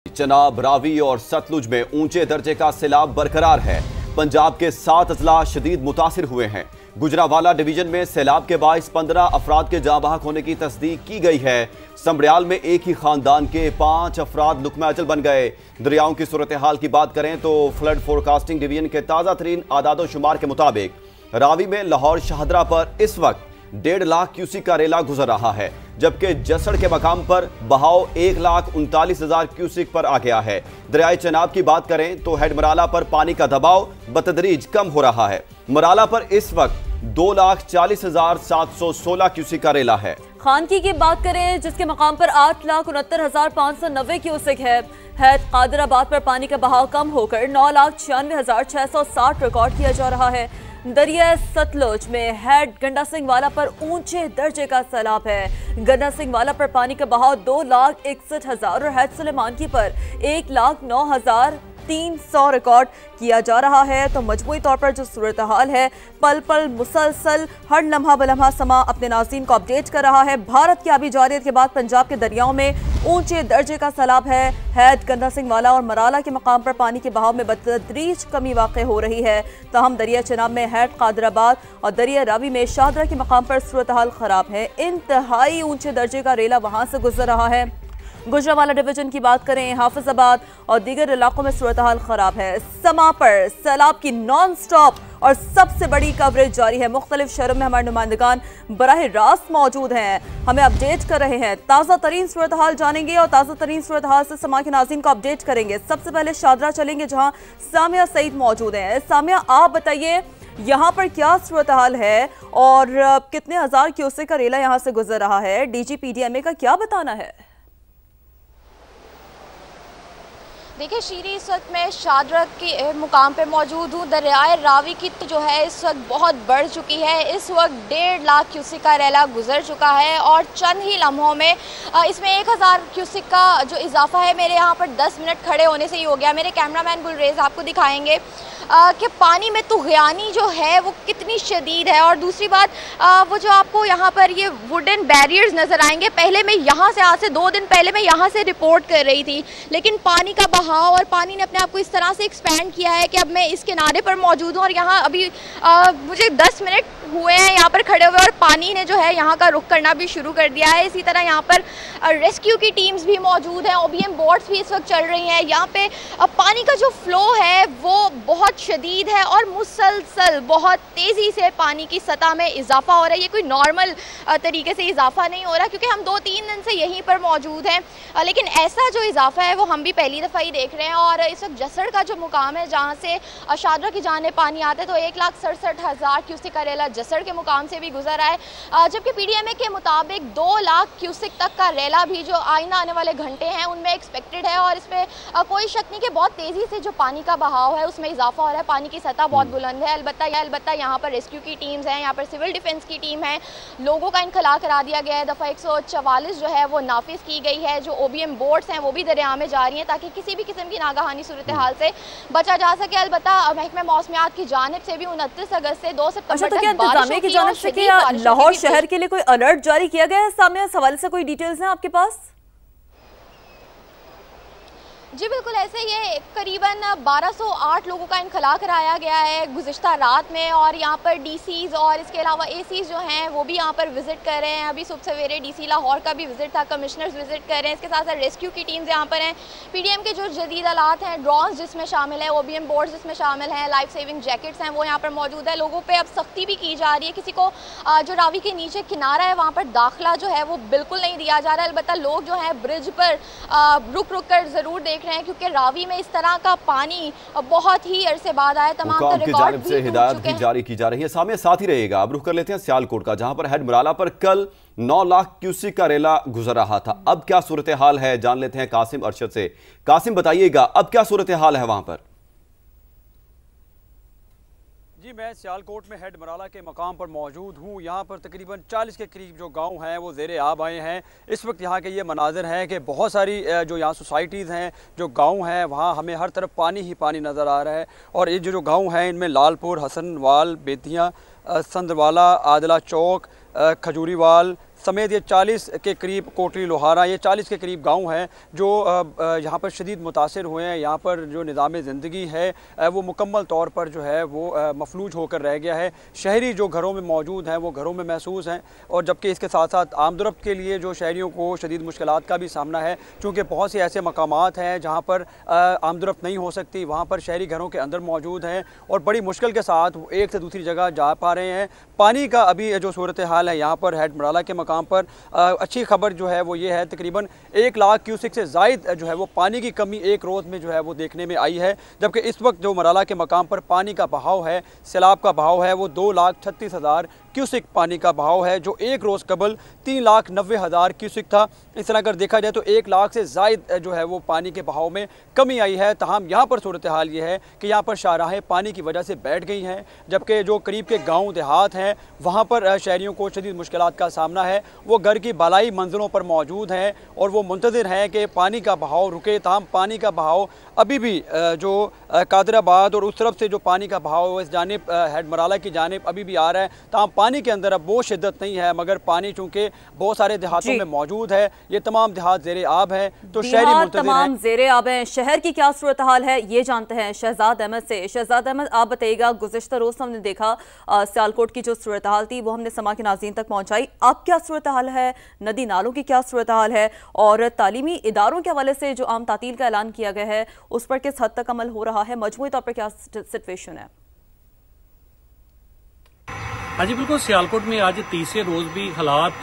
चनाब, रावी और सतलुज में ऊंचे दर्जे का सैलाब बरकरार है। पंजाब के 7 अजला शदीद मुतासिर हुए हैं। गुजरावाला डिवीजन में सैलाब के बाइस 15 अफराद के जाँ बहक होने की तस्दीक की गई है। समड़ियाल में एक ही खानदान के 5 अफराद नुक्मे अजल बन गए। दरियाओं की सूरत हाल की बात करें तो फ्लड फोरकास्टिंग डिवीजन के ताज़ा तरीन आदादो शुमार के मुताबिक रावी में लाहौर शाहदरा पर इस वक्त 1.5 लाख क्यूसिक का रेला गुजर रहा है, जबकि जसड़ के मकाम पर बहाव 1,39,000 क्यूसिक पर आ गया है। दरियाए चनाब की बात करें तो हेड मराला पर पानी का दबाव बतदरीज कम हो रहा है। मराला पर इस वक्त 2,40,716 क्यूसिक का रेला है। खानकी की बात करें जिसके मकाम पर 8,69,590 क्यूसिक है। हैद कादराबाद पर पानी का बहाव कम होकर 9,96,660 रिकॉर्ड किया जा रहा है। दरिया सतलुज में हेड गंडा सिंह वाला पर ऊंचे दर्जे का सैलाब है। गंडा सिंह वाला पर पानी का बहाव 2,61,000 और हैद सुलेमानकी पर 1,09,300 रिकॉर्ड किया जा रहा है। तो मजमूई तौर पर जो सूरत हाल है, पल पल मुसलसल हर लम्हा बलम्हा समा अपने नाज़रीन को अपडेट कर रहा है। भारत की आबी जारियत के बाद पंजाब के दरियाओं में ऊंचे दर्जे का सैलाब है। हैद गंदा सिंह वाला और मराला के मकाम पर पानी के बहाव में बतदरीज कमी वाक़ हो रही है। तहम दरिया चनाब में हैद कादराबाद और दरिया रावी में शाहदरा के मकाम पर सूरत हाल खराब है। इंतहाई ऊंचे दर्जे का रेला वहां से गुजर रहा है। गुजरावाला डिवीजन की बात करें, हाफिजाबाद और दीगर इलाकों में सूरत हाल खराब है। समा पर सैलाब की नॉन स्टॉप और सबसे बड़ी कवरेज जारी है। मुख्तलिफ शहरों में हमारे नुमाइंदगान बराह रास्त मौजूद हैं, हमें अपडेट कर रहे हैं। ताज़ा तरीन सूरत हाल जानेंगे और ताज़ा तरीन सूरत हाल से समा के नाज़रीन को अपडेट करेंगे। सबसे पहले शाहदरा चलेंगे जहां सामिया सईद मौजूद हैं। सामिया, आप बताइए यहाँ पर क्या सूरत हाल है और कितने हज़ार क्यूसेक का रेला यहाँ से गुजर रहा है? DGPDMA का क्या बताना है? देखिए शीरी, इस वक्त मैं शाहदरा के मुकाम पे मौजूद हूँ। दरियाए रावी की जो है इस वक्त बहुत बढ़ चुकी है। इस वक्त 1.5 लाख क्यूसिक का रेला गुजर चुका है और चंद ही लम्हों में इसमें 1,000 क्यूसिक का जो इजाफा है मेरे यहाँ पर 10 मिनट खड़े होने से ही हो गया। मेरे कैमरामैन गुलरेज आपको दिखाएंगे कि पानी में तुग़यानी जो है वो कितनी शदीद है। और दूसरी बात, वो जो आपको यहाँ पर ये वुडन बैरियर्स नज़र आएंगे, पहले मैं यहाँ से आज से 2 दिन पहले मैं यहाँ से रिपोर्ट कर रही थी, लेकिन पानी का बहाव और पानी ने अपने आप को इस तरह से एक्सपैंड किया है कि अब मैं इस किनारे पर मौजूद हूँ और यहाँ अभी मुझे 10 मिनट हुए हैं यहाँ पर खड़े हुए और पानी ने जो है यहाँ का रुख करना भी शुरू कर दिया है। इसी तरह यहाँ पर रेस्क्यू की टीम्स भी मौजूद हैं, OBM बोट्स भी इस वक्त चल रही हैं। यहाँ पे पानी का जो फ्लो है वो बहुत शदीद है और मुसलसल बहुत तेज़ी से पानी की सतह में इजाफा हो रहा है। ये कोई नॉर्मल तरीके से इजाफा नहीं हो रहा, क्योंकि हम 2-3 दिन से यहीं पर मौजूद हैं, लेकिन ऐसा जो इजाफा है वो हम भी पहली दफ़ा ही देख रहे हैं। और इस वक्त जसड़ का जो मुकाम है जहाँ से शाहदरा की जाने पानी आता है, तो 1,67,000 क्यूसिक का रेला जसड़ के मुकाम से भी गुजर है, जबकि PDMA के मुताबिक 2 लाख क्यूसिक तक का रेला भी जो आइंदा आने वाले घंटे हैं उनमें एक्सपेक्टेड है। और इसमें कोई शक नहीं कि बहुत तेज़ी से जो पानी का बहाव है उसमें इजाफा हो रहा है। पानी की सतह बहुत बुलंद है। अलबत्ता यहाँ पर रेस्क्यू की टीम्स हैं, यहाँ पर सिविल डिफेंस की टीम है, लोगों का इनखला करा दिया गया है। दफ़ा 144 जो है वो नाफिज की गई है। जो OBM बोट्स हैं वो भी दरिया में जा रही हैं ताकि किसी भी किस्म की नागहानी सूरत हाल से बचा जा सके। अलबत्ता महकमा मौसमियात की जानिब से भी 29 अगस्त से 2 सितंबर तक इंतजामिया की जानिब से क्या लाहौर शहर के लिए कोई अलर्ट जारी किया गया है? सामने इस हवाले से कोई डिटेल्स हैं आपके पास? जी बिल्कुल, ऐसे ये करीबन 1208 लोगों का इनखला कराया गया है गुज़िश्ता रात में। और यहाँ पर DCs और इसके अलावा ACs जो हैं वो भी यहाँ पर विज़िट कर रहे हैं। अभी सुबह सवेरे DC लाहौर का भी विज़िट था, कमिश्नर्स विज़िट कर रहे हैं। इसके साथ साथ रेस्क्यू की टीम्स यहाँ पर हैं। PDM के जो जदीद आलात हैं, ड्रोन्स जिसमें शामिल है, OBM बोर्ड्स जिसमें शामिल हैं, लाइफ सेविंग जैकेट्स हैं, वो यहाँ पर मौजूद है। लोगों पर अब सख्ती भी की जा रही है। किसी को जो रावी के नीचे किनारा है वहाँ पर दाखिला जो है वो बिल्कुल नहीं दिया जा रहा है। अलबत्ता लोग जो हैं ब्रिज पर रुक रुक कर ज़रूर देख रहे हैं, क्योंकि रावी में इस तरह का पानी बहुत ही अरसे बाद आया। तमाम की जानिब से हिदायत भी जारी की जा रही है। सामने साथ ही रहेगा। अब रुख कर लेते हैं सियालकोट का, जहां पर हेड मराला पर कल 9 लाख क्यूसिक का रेला गुजर रहा था। अब क्या सूरत हाल है जान लेते हैं कासिम अरशद से। कासिम, बताइएगा अब क्या सूरत हाल है वहां पर? जी, मैं सियालकोट में हेड मराला के मकाम पर मौजूद हूँ। यहाँ पर तकरीबन 40 के करीब जो गांव हैं वो ज़ेरे आब आए हैं। इस वक्त यहाँ के ये मनाजिर हैं कि बहुत सारी जो यहाँ सोसाइटीज़ हैं, जो गांव हैं, वहाँ हमें हर तरफ पानी ही पानी नज़र आ रहा है। और ये जो गांव हैं इनमें लालपुर, हसनवाल, बेतियाँ, संदरवाला, आदला चौक, खजूरीवाल समेत ये 40 के करीब, कोटरी लोहारा, ये 40 के करीब गांव हैं जो यहाँ पर शदीद मुतासिर हुए हैं। यहाँ पर जो निज़ाम ज़िंदगी है वो मुकम्मल तौर पर जो है वो मफलूज होकर रह गया है। शहरी जो घरों में मौजूद हैं वो घरों में महसूस हैं, और जबकि इसके साथ साथ आमदरफ्त के लिए जो शहरियों को शदीद मुश्किलात का भी सामना है, चूँकि बहुत से ऐसे मकामात हैं जहाँ पर आमदरफ्त नहीं हो सकती, वहाँ पर शहरी घरों के अंदर मौजूद हैं और बड़ी मुश्किल के साथ एक से दूसरी जगह जा पा रहे हैं। पानी का अभी जो सूरत हाल है यहाँ पर हेड मराला के मकाम पर अच्छी खबर जो है वो ये है, तकरीबन 1 लाख क्यूसिक से ज़ायद जो है वो पानी की कमी एक रोज़ में जो है वो देखने में आई है। जबकि इस वक्त जो मराला के मकाम पर पानी का बहाव है, सैलाब का बहाव है, वो 2,36,000 क्यूसिक पानी का बहाव है, जो एक रोज़ कबल 3,90,000 क्यूसिक था। इस तरह अगर देखा जाए तो 1 लाख से ज़ायद जो है वो पानी के बहाव में कमी आई है। तमाम यहाँ पर सूरत हाल ये है कि यहाँ पर शाहराहें पानी की वजह से बैठ गई हैं, जबकि जो करीब के गाँव देहात हैं वहाँ पर शहरियों को शदीद मुश्किलात का सामना है। वो घर की बालाई मंजिलों पर मौजूद हैं और वो मुंतज़िर हैं कि पानी का बहाव रुके। तमाम पानी का बहाव अभी भी जो कादराबाद और उस तरफ से जो पानी का बहाव इस जानिब हेड मराला की जानिब अभी भी आ रहा है। तमाम पानी के अंदर अब वो शिद्दत नहीं है, मगर पानी चूँकि बहुत सारे देहातों में मौजूद है, ये तमाम देहात ज़ेरे आब हैं, तो शहरी मुंतज़िर तमाम ज़ेरे आब हैं। शहर की क्या सूरत हाल है ये जानते हैं शहजाद अहमद से। शहजाद अहमद, आप बताइएगा, गुज़िश्ता रोज़ हमने देखा सियालकोट की जो सूरत हाल थी वो हमने समा के नाज़रीन तक पहुँचाई। अब क्या सूरत हाल है, नदी नालों की क्या सूरत हाल है, और तालीमी इदारों के हवाले से जो आम तातील का ऐलान किया गया है उस पर किस हद तक अमल हो रहा है, मजमूई तौर पर क्या सिचुएशन है? हाँ जी बिल्कुल, सियालकोट में आज तीसरे रोज भी हालात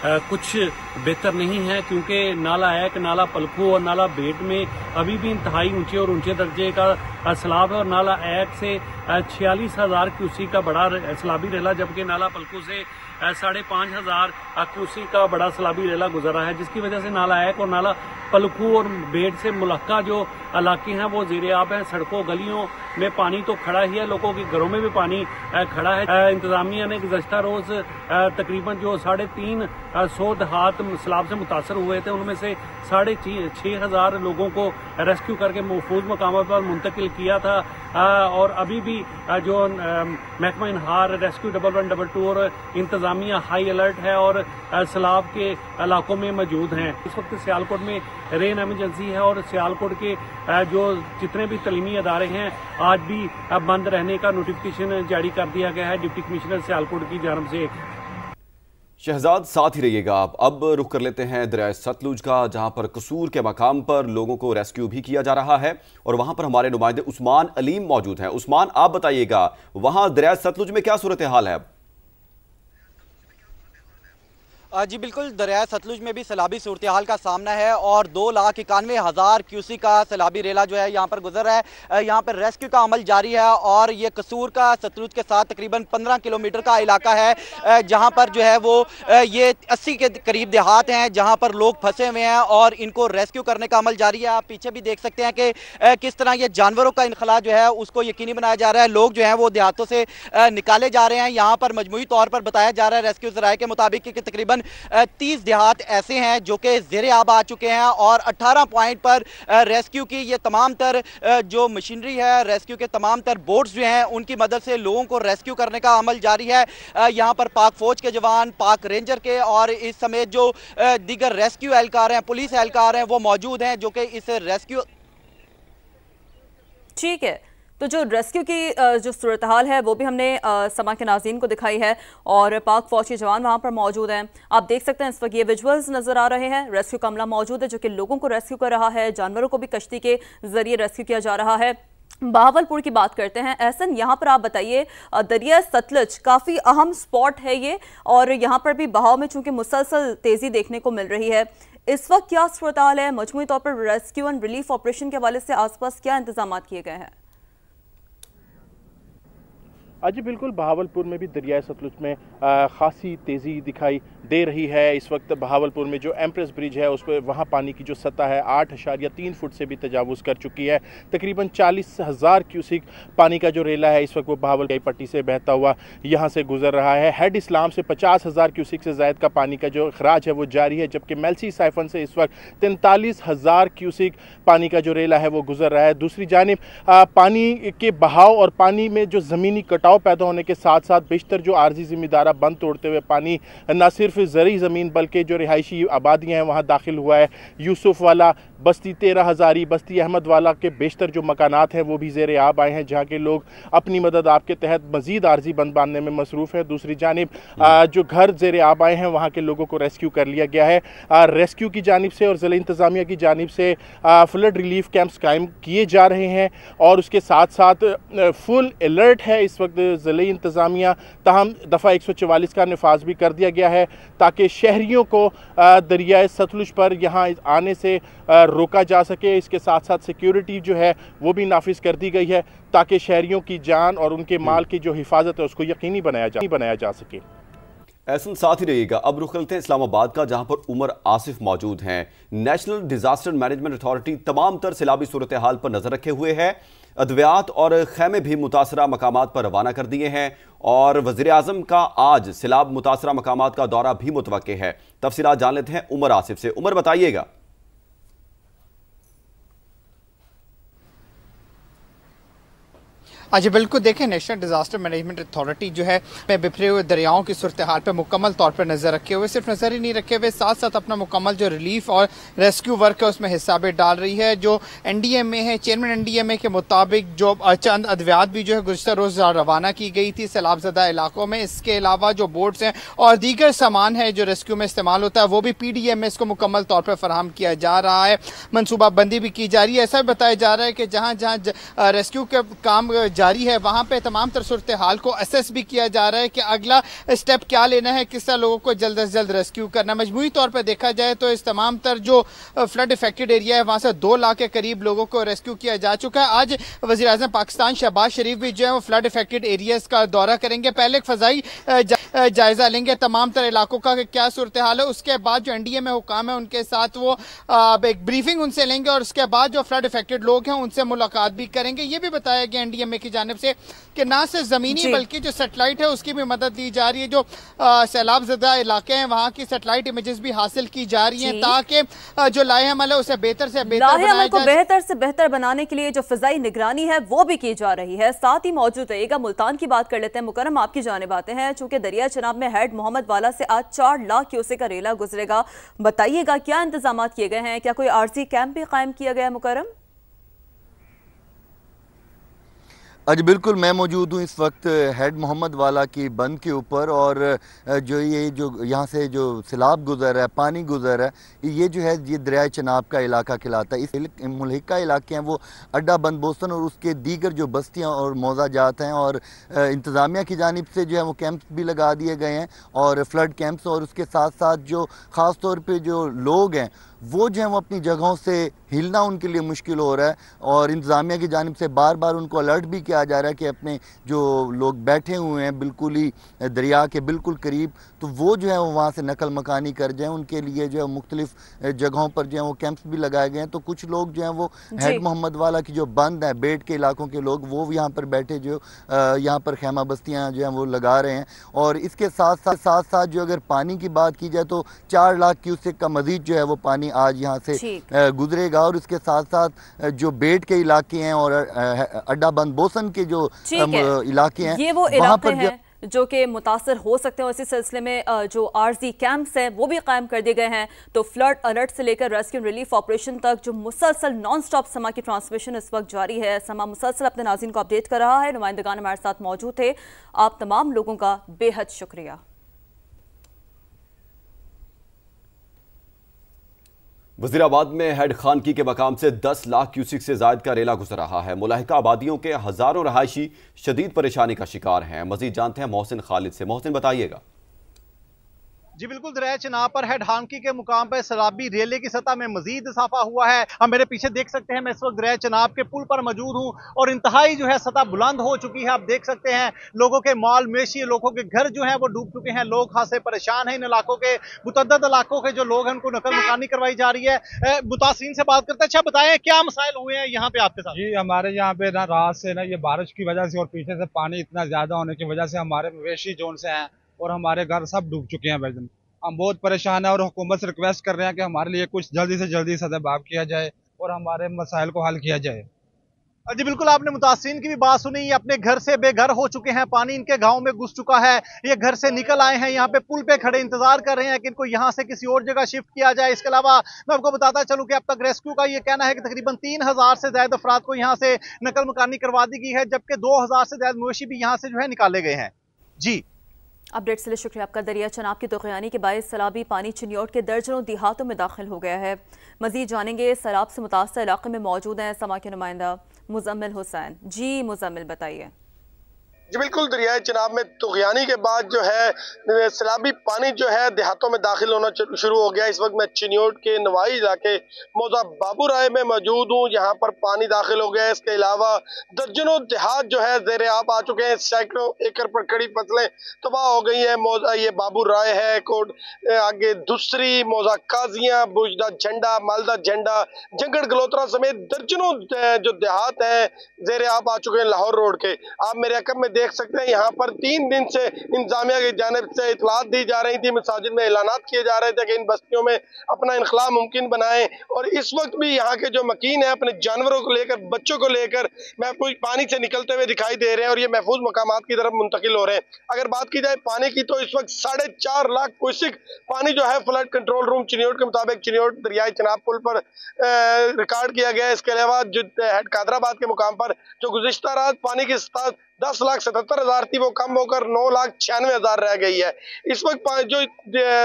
कुछ बेहतर नहीं है, क्योंकि नाला एक, नाला पलखू और नाला बेट में अभी भी इंतहाई ऊंचे और ऊंचे दर्जे का सैलाब है, और नाला एक से 46,000 क्यूसिक का बड़ा सैलाबी रेला, जबकि नाला पलखू से 5,500 क्यूसिक का बड़ा सैलाबी रेला गुजर रहा है, जिसकी वजह से नाला एक और नाला पलखू और बेट से मुलक्का जो इलाके हैं वो ज़ेरे आब हैं। सड़कों गलियों में पानी तो खड़ा ही है, लोगों के घरों में भी पानी खड़ा है। इंतजामिया ने गुज़श्ता रोज तकरीबन जो 350 देहात सैलाब से मुतासर हुए थे, उनमें से 6,500 लोगों को रेस्क्यू करके महफूज मकामों पर मुंतकिल किया था, और अभी भी जो महकमा इनहार, रेस्क्यू 1112 और इंतजामिया हाई अलर्ट है और सैलाब के इलाकों में मौजूद हैं। इस वक्त सियालकोट में रेन एमरजेंसी है, और सियालकोट के जो जितने भी तलीमी अदारे हैं आज भी बंद रहने का नोटिफिकेशन जारी कर दिया गया है डिप्टी कमिश्नर सियालकोट की जानब से। शहजाद, साथ ही रहिएगा आप। अब रुख कर लेते हैं दरिया सतलुज का, जहां पर कसूर के मकाम पर लोगों को रेस्क्यू भी किया जा रहा है, और वहां पर हमारे नुमाइंदे उस्मान अलीम मौजूद हैं। उस्मान, आप बताइएगा वहां दरिया सतलुज में क्या सूरत हाल है? जी बिल्कुल, दरिया सतलुज में भी सैलाबी सूरत हाल का सामना है, और 2,91,000 क्यूसिक का सैलाबी रेला जो है यहाँ पर गुजर रहा है। यहाँ पर रेस्क्यू का अमल जारी है, और ये कसूर का सतलुज के साथ तकरीबन 15 किलोमीटर का इलाका है, जहाँ पर जो है वो ये 80 के करीब देहात हैं जहाँ पर लोग फंसे हुए हैं, और इनको रेस्क्यू करने का अमल जारी है। आप पीछे भी देख सकते हैं कि किस तरह ये जानवरों का इनखला जो है उसको यकीनी बनाया जा रहा है। लोग जो है वो देहातों से निकाले जा रहे हैं। यहाँ पर मजमूई तौर पर बताया जा रहा है रेस्क्यू ज़राए के मुताबिक कि तकरीबन 30 देहात ऐसे हैं जो कि ज़ेरे आब आ चुके हैं, और 18 पॉइंट पर रेस्क्यू की ये तमाम तर जो मशीनरी है, रेस्क्यू के तमाम तर बोट्स जो हैं उनकी मदद से लोगों को रेस्क्यू करने का अमल जारी है। यहाँ पर पाक फौज के जवान, पाक रेंजर के और इस समेत जो दीगर रेस्क्यू एहलकार हैं, पुलिस एहलकार हैं, वो मौजूद हैं जो कि इस रेस्क्यू। ठीक है, तो जो रेस्क्यू की जो सूरत हाल है वो भी हमने समा के नाज़रीन को दिखाई है, और पाक फौज के जवान वहाँ पर मौजूद हैं। आप देख सकते हैं इस वक्त ये विजुअल्स नज़र आ रहे हैं। रेस्क्यू का अमला मौजूद है जो कि लोगों को रेस्क्यू कर रहा है, जानवरों को भी कश्ती के जरिए रेस्क्यू किया जा रहा है। बहावलपुर की बात करते हैं। एहसन, यहाँ पर आप बताइए, दरिया सतलुज काफ़ी अहम स्पॉट है ये, और यहाँ पर भी बहाव में चूँकि मुसलसल तेज़ी देखने को मिल रही है। इस वक्त क्या सूरत हाल है, मजमूई तौर पर रेस्क्यू एंड रिलीफ ऑपरेशन के हवाले से आसपास क्या इंतजाम किए गए हैं? जी बिल्कुल, बहावलपुर में भी दरिया सतलुज में खासी तेज़ी दिखाई दे रही है। इस वक्त बहावलपुर में जो एम्प्रेस ब्रिज है उस पर वहाँ पानी की जो सतह है 8.3 फुट से भी तजावुज़ कर चुकी है। तकरीबन 40,000 क्यूसिक पानी का जो रेला है इस वक्त वो बहावलपुर पट्टी से बहता हुआ यहाँ से गुजर रहा है। हेड इस्लाम से 50,000 क्यूसिक से ज़ायद का पानी का जो अखराज है वो जारी है, जबकि मेलसी साइफन से इस वक्त 43,000 क्यूसिक पानी का जो रेला है वो गुजर रहा है। दूसरी जानिब पानी के बहाव और पानी में जो ज़मीनी कटाव कटाव पैदा होने के साथ साथ बेशतर जो आर्जी ज़मींदारा बंद तोड़ते हुए पानी न सिर्फ ज़री ज़मीन बल्कि जो रिहायशी आबादियाँ हैं वहाँ दाखिल हुआ है। यूसुफ वाला, बस्ती 13 हज़ारी, बस्ती अहमद वाला के बेशतर जो मकानात हैं वो भी ज़ेर आब आए हैं, जहाँ के लोग अपनी मदद आपके तहत मज़ीद आर्जी बंद बांधने में मसरूफ़ है। दूसरी जानिब जो घर ज़ेर आब आए हैं वहाँ के लोगों को रेस्क्यू कर लिया गया है। रेस्क्यू की जानिब से और ज़िला इंतज़ामिया की जानिब से फ्लड रिलीफ कैंप्स कायम किए जा रहे हैं और उसके साथ साथ फुल अलर्ट है इस वक्त ज़िला इंतज़ामिया। ताहम दफ़ा 144 का नफाज भी कर दिया गया है ताकि शहरियों को दरियाए सतलुज पर यहाँ आने से रोका जा सके। इसके साथ साथ सिक्योरिटी जो है वो भी नाफिज कर दी गई है ताकि शहरियों की जान और उनके माल की जो हिफाजत है उसको यकीनी बनाया जा सके। ऐसा साथ ही रहिएगा। अब रुख करते हैं इस्लामाबाद का, जहां पर उमर आसिफ मौजूद हैं। नेशनल डिजास्टर मैनेजमेंट अथॉरिटी तमाम तर सैलाबी सूरत हाल पर नजर रखे हुए है। अद्वियात और खैमे भी मुतासरा मकामात पर रवाना कर दिए हैं और वज़ीर आज़म का आज सैलाब मुतासरा मकामात का दौरा भी मुतवक्के है। तफसीलात जान लेते हैं उमर आसिफ से। उमर, बताइएगा। जी बिल्कुल, देखें नेशनल डिजास्टर मैनेजमेंट अथॉरिटी जो है बिखरे हुए दरियाओं की सूरत हाल पर मुकम्मल तौर पर नज़र रखे हुए, सिर्फ नज़र ही नहीं रखे हुए, साथ साथ अपना मुकम्मल जो रिलीफ और रेस्क्यू वर्क है उसमें हिस्सा भी डाल रही है। जो NDMA है, चेयरमैन NDMA के मुताबिक जो चंद अद्वियात भी जो है गुज़श्ता रोज़ रवाना की गई थी सैलाबज़दा इलाकों में। इसके अलावा जो बोट्स हैं और दीगर सामान है जो रेस्क्यू में इस्तेमाल होता है वो भी PDMS को मुकम्मल तौर पर फराहम किया जा रहा है। मनसूबाबंदी भी की जा रही है। ऐसा भी बताया जा रहा है कि जहाँ जहाँ रेस्क्यू का काम जारी है वहाँ पे तमाम तर सूरत हाल को असेस भी किया जा रहा है कि अगला स्टेप क्या लेना है, किस तरह लोगों को जल्द से जल्द रेस्क्यू करना। मजमूई तौर पर देखा जाए तो इस तमाम तर जो फ्लड इफेक्टेड एरिया है वहाँ से 2 लाख के करीब लोगों को रेस्क्यू किया जा चुका है। आज वज़ीर आज़म पाकिस्तान शहबाज शरीफ भी जो है वो फ्लड इफेक्टेड एरियाज का दौरा करेंगे। पहले एक फ़ज़ाई जायज़ा लेंगे तमाम तर इलाकों का कि क्या सूरत हाल है। उसके बाद जो NDMA हुकाम है उनके साथ वो एक ब्रीफिंग उनसे लेंगे और उसके बाद जो फ्लड इफेक्टेड लोग हैं उनसे मुलाकात भी करेंगे। ये भी बताया गया NDMA की जानिब से कि ना सिर्फ ज़मीनी बल्कि जो सेटेलाइट है उसकी भी मदद दी जा रही है। जो सैलाब ज़दा इलाके हैं वहाँ की सेटेलाइट इमेजेस भी हासिल की जा रही हैं ताकि जो लाहे अमल है उसे बेहतर से बेहतर बनाने के लिए जो फ़िज़ाई निगरानी है वो भी की जा रही है। साथ ही मौजूद रहिएगा। मुल्तान की बात कर लेते हैं। मुकरम, आपकी जानिब आते हैं। चूंकि दरिया चनाब में हेड मोहम्मद वाला से आज 4 लाख क्यूसेक का रेला गुजरेगा, बताइएगा क्या इंतजाम किए गए हैं? क्या कोई आरजी कैंप भी कायम किया गया है? मुकरम आज बिल्कुल मैं मौजूद हूँ इस वक्त हेड मोहम्मद वाला की बंद के ऊपर और जो यहाँ से जो सैलाब गुजर है, पानी गुजर है, ये जो है ये दरिया चनाब का इलाका कहलाता है। इस मुल्हिका इलाके हैं वो अड्डा बंद बोसन और उसके दीगर जो बस्तियाँ और मौज़ाजात हैं और इंतज़ामिया की जानिब से जो है वो कैंप्स भी लगा दिए गए हैं और फ्लड कैंप्स, और उसके साथ साथ जो ख़ास तौर पर जो लोग हैं वो जो है वो अपनी जगहों से हिलना उनके लिए मुश्किल हो रहा है और इंतज़ामिया की जानिब से बार बार उनको अलर्ट भी किया जा रहा है कि अपने जो लोग बैठे हुए हैं बिल्कुल ही दरिया के बिल्कुल करीब, तो वो जो है वो वहाँ से नकल मकानी कर जाएँ। उनके लिए जो है मुख्तलिफ जगहों पर जो है वो कैंप्स भी लगाए गए हैं। तो कुछ लोग जो हैं वो हेड मोहम्मद वाला की जो बंद है बेट के इलाकों के लोग वो यहाँ पर बैठे जो यहाँ पर खैमा बस्तियाँ जो हैं वो लगा रहे हैं। और इसके साथ साथ जो अगर पानी की बात की जाए तो 4 लाख क्यूसेक का मजीद जो है वो पानी आज यहाँ से गुजरेगा। और इसके साथ साथ जो बेट के इलाके हैं और अड्डा बंद बोसन के जो इलाके हैं, ये वो इलाके हैं जो कि मुतासर हो सकते हैं। इसी सिलसिले में जो आरजी कैंप्स हैं वो भी कायम कर दिए गए हैं। तो फ्लड अलर्ट से लेकर रेस्क्यू रिलीफ ऑपरेशन तक जो मुसलसल नॉन स्टॉप समा की ट्रांसमिशन इस वक्त जारी है। समा मुसलसल अपने नाज़रीन को अपडेट कर रहा है। नुमाइंदगान हमारे साथ मौजूद थे। आप तमाम लोगों का बेहद शुक्रिया। वज़ीराबाद में हेड खानकी के मकाम से 10 लाख क्यूसिक से ज़ायद का रेला गुजर रहा है। मुलाहिका आबादियों के हज़ारों रहायशी शदीद परेशानी का शिकार हैं। मज़ीद जानते हैं मोहसिन खालिद से। मोहसिन, बताइएगा। जी बिल्कुल, दरिया चनाब पर हेड हांकी के मुकाम पर सैलाबी रेले की सतह में मजीद इजाफा हुआ है। हम मेरे पीछे देख सकते हैं, मैं इस वक्त दरिया चनाब के पुल पर मौजूद हूँ और इंतहाई जो है सतह बुलंद हो चुकी है। आप देख सकते हैं लोगों के माल मेशी, लोगों के घर जो है वो डूब चुके हैं। लोग खासे परेशान हैं। इन इलाकों के मुतअद्दिद इलाकों के जो लोग हैं उनको नकल मकानी करवाई जा रही है। मुतासिरीन से बात करते हैं। अच्छा बताएं, क्या मसाइल हुए हैं यहाँ पे आपके साथ? जी हमारे यहाँ पे ना रात से ना ये बारिश की वजह से और पीछे से पानी इतना ज्यादा होने की वजह से हमारे मवेशी जोन से हैं और हमारे घर सब डूब चुके हैं। भाईजान हम बहुत परेशान हैं और हुकूमत से रिक्वेस्ट कर रहे हैं कि हमारे लिए कुछ जल्दी से जल्दी सदबाब किया जाए और हमारे मसाइल को हल किया जाए। जी बिल्कुल, आपने मुतासिरीन की भी बात सुनी। ये अपने घर से बेघर हो चुके हैं, पानी इनके गांव में घुस चुका है। ये घर से निकल आए हैं, यहाँ पे पुल पे खड़े इंतजार कर रहे हैं कि इनको यहाँ से किसी और जगह शिफ्ट किया जाए। इसके अलावा मैं आपको बताता चलूं कि अब तक रेस्क्यू का ये कहना है कि तकरीबन 3000 से ज्यादा अफराद को यहाँ से नकल मकानी करवा दी गई है, जबकि 2000 से ज्यादा मवेशी भी यहाँ से जो है निकाले गए हैं। जी अपडेट के लिए शुक्रिया आपका। दरिया चनाब की तूफ़ानी के बायस सैलाबी पानी चिन्योट के दर्जनों देहातों में दाखिल हो गया है। मजीद जानेंगे, सैलाब से मुतासर इलाके में मौजूद हैं समा के नुमाइंदा मुजम्मिल हुसैन। जी मुजम्मिल, बताइए। जी बिल्कुल, दरियाए चनाब में तुग़यानी के बाद जो है सैलाबी पानी जो है देहातों में दाखिल होना शुरू हो गया। इस वक्त मैं चिन्योट के नवाई इलाके मौजा बाबू राय में मौजूद हूँ। यहाँ पर पानी दाखिल हो गया है। इसके अलावा दर्जनों देहात जो है ज़ेरे आब आ चुके हैं। सैकड़ों एकड़ पर खड़ी फसलें तबाह हो गई है। मौजा ये बाबू राय है, कोट आगे दूसरी मौजा काजियाँ, बुजदा झंडा, मालदा झंडा, जंगड़ गलोत्रा समेत दर्जनों जो देहात हैं ज़ेरे आब आ चुके हैं लाहौर रोड के। आप मेरे अकब में देख सकते हैं, यहाँ पर 3 दिन से इंतजामिया की जानिब से इतलात दी जा रही थी, मसाजिद में ऐलानात किए जा रहे थे कि इन बस्तियों में अपना इनखला मुमकिन बनाएं। और इस वक्त भी यहाँ के जो मकीन है अपने जानवरों को लेकर, बच्चों को लेकर महफूज पानी से निकलते हुए दिखाई दे रहे हैं और ये महफूज मकामात की तरफ मुंतकिल हो रहे हैं। अगर बात की जाए पानी की तो इस वक्त 4.5 लाख क्यूसेक पानी जो है फ्लड कंट्रोल रूम चिन्योट के मुताबिक चिन्योट दरियाई चनाब पुल पर रिकॉर्ड किया गया है। इसके अलावा जो हेड कादराबाद के मुकाम पर जो गुज़िश्ता रात पानी की सतह 10,77,000 थी वो कम होकर 9,96,000 रह गई है। इस वक्त जो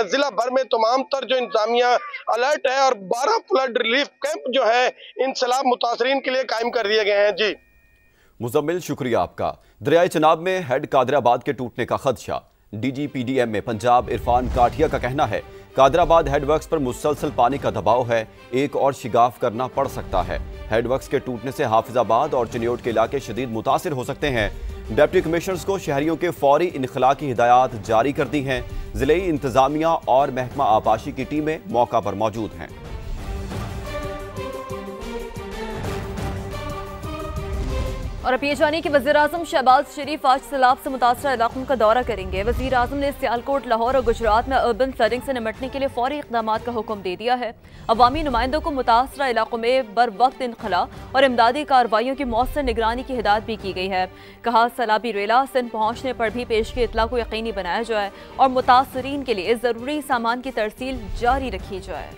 जिला भर में तमाम तर जो इंतजामिया अलर्ट है और 12 फ्लड रिलीफ कैंप जो है इन सैलाब मुतासरीन के लिए कायम कर दिए गए हैं। जी मुजम्मिल, शुक्रिया आपका। दरियाए चनाब में हेड कादराबाद के टूटने का खदशा। DGPDM में पंजाब इरफान काठिया का कहना है कादराबाद हेडवर्क्स पर मुसलसल पानी का दबाव है, एक और शिगाफ करना पड़ सकता है। हेडवर्क्स के टूटने से हाफिजाबाद और चिन्योट के इलाके शदीद मुतासिर हो सकते हैं। डिप्टी कमिश्नर्स को शहरियों के फौरी इनखला की हिदायत जारी कर दी हैं। जिले इंतजामिया और महकमा आबाशी की टीमें मौका पर मौजूद हैं। और अब ये जानिए कि वज़ीर-ए-आज़म शहबाज शरीफ आज सैलाब से मुतासर इलाकों का दौरा करेंगे। वज़ीर-ए-आज़म ने सियालकोट, लाहौर और गुजरात में अर्बन फ्लडिंग से निपटने के लिए फौरी इक़दाम का हुक्म दे दिया है। अवामी नुमाइंदों को मुतासरा इलाकों में बर वक्त इनखला और इमदादी कार्रवाइयों की मौसर निगरानी की हिदायत भी की गई है। कहा सैलाबी रेला सिंध पहुँचने पर भी पेश की इतला को यकीनी बनाया जाए और मुतासरीन के लिए ज़रूरी सामान की तरसील जारी रखी जाए।